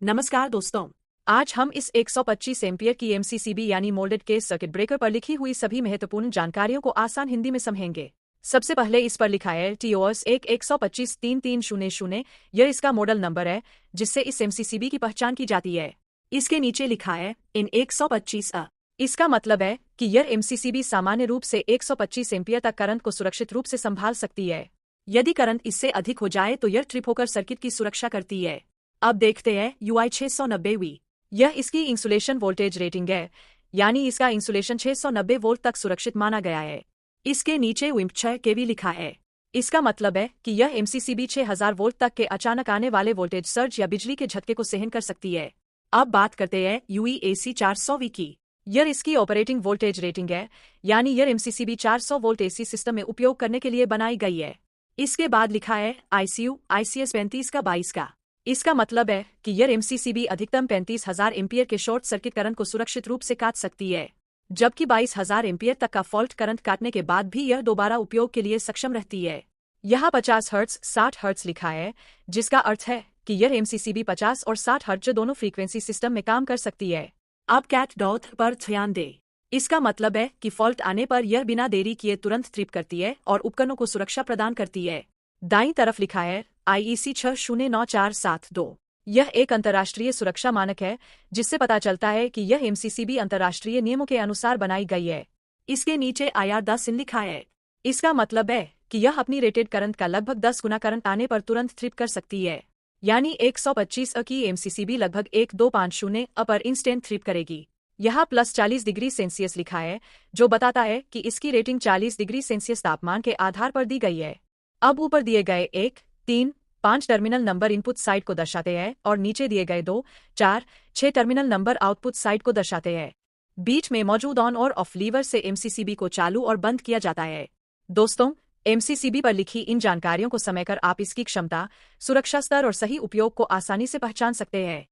नमस्कार दोस्तों। आज हम इस 125 एम्पियर की एमसीसीबी यानी मोल्डेड केस सर्किट ब्रेकर पर लिखी हुई सभी महत्वपूर्ण जानकारियों को आसान हिंदी में समझेंगे। सबसे पहले इस पर लिखा है TOS 1253300। यह इसका मॉडल नंबर है जिससे इस एमसीसीबी की पहचान की जाती है। इसके नीचे लिखा है इन 125 इसका मतलब है कि यह एमसीसीबी सामान्य रूप से 125 एम्पियर तक करंट को सुरक्षित रूप से संभाल सकती है। यदि करंट इससे अधिक हो जाए तो यह ट्रिप होकर सर्किट की सुरक्षा करती है। अब देखते हैं UI 690V। यह इसकी इंसुलेशन वोल्टेज रेटिंग है, यानी इसका इंसुलेशन 690 वोल्ट तक सुरक्षित माना गया है। इसके नीचे WIMP 6 kV लिखा है। इसका मतलब है कि यह एमसीसीबी 6000 वोल्ट तक के अचानक आने वाले वोल्टेज सर्ज या बिजली के झटके को सहन कर सकती है। अब बात करते हैं UE AC 400V की। यह इसकी ऑपरेटिंग वोल्टेज रेटिंग है, यानी यह एमसीसीबी 400 वोल्ट AC सिस्टम में उपयोग करने के लिए बनाई गई है। इसके बाद लिखा है ICU ICS 35 का 22 का। इसका मतलब है कि यह एमसीसीबी अधिकतम 35,000 एम्पियर के शॉर्ट सर्किट करंट को सुरक्षित रूप से काट सकती है, जबकि 22,000 एम्पियर तक का फॉल्ट करंट काटने के बाद भी यह दोबारा उपयोग के लिए सक्षम रहती है। यहाँ 50 हर्ट्ज 60 हर्ट्ज लिखा है, जिसका अर्थ है कि यह एमसीसीबी 50 और 60 हर्ट्ज दोनों फ्रीक्वेंसी सिस्टम में काम कर सकती है। अब कैट डॉट पर ध्यान दें। इसका मतलब है कि फॉल्ट आने पर यह बिना देरी किए तुरंत ट्रिप करती है और उपकरणों को सुरक्षा प्रदान करती है। दाईं तरफ लिखा है IEC 609472। यह एक अंतर्राष्ट्रीय सुरक्षा मानक है जिससे पता चलता है कि यह एमसीसीबी अंतर्राष्ट्रीय नियमों के अनुसार बनाई गई है। इसके नीचे IR10 लिखा है। इसका मतलब है कि यह अपनी रेटेड करंट का लगभग 10 गुना करंट आने पर तुरंत ट्रिप कर सकती है, यानी 125 की एमसीसीबी लगभग 1250 पर इंस्टेंट ट्रिप करेगी। यहाँ +40 डिग्री सेल्सियस लिखा है, जो बताता है कि इसकी रेटिंग 40 डिग्री सेल्सियस तापमान के आधार पर दी गई है। अब ऊपर दिए गए 1, 3, 5 टर्मिनल नंबर इनपुट साइड को दर्शाते हैं और नीचे दिए गए 2, 4, 6 टर्मिनल नंबर आउटपुट साइड को दर्शाते हैं। बीच में मौजूद ऑन और ऑफ लीवर से एमसीसीबी को चालू और बंद किया जाता है। दोस्तों, एमसीसीबी पर लिखी इन जानकारियों को समझकर आप इसकी क्षमता, सुरक्षा स्तर और सही उपयोग को आसानी से पहचान सकते हैं।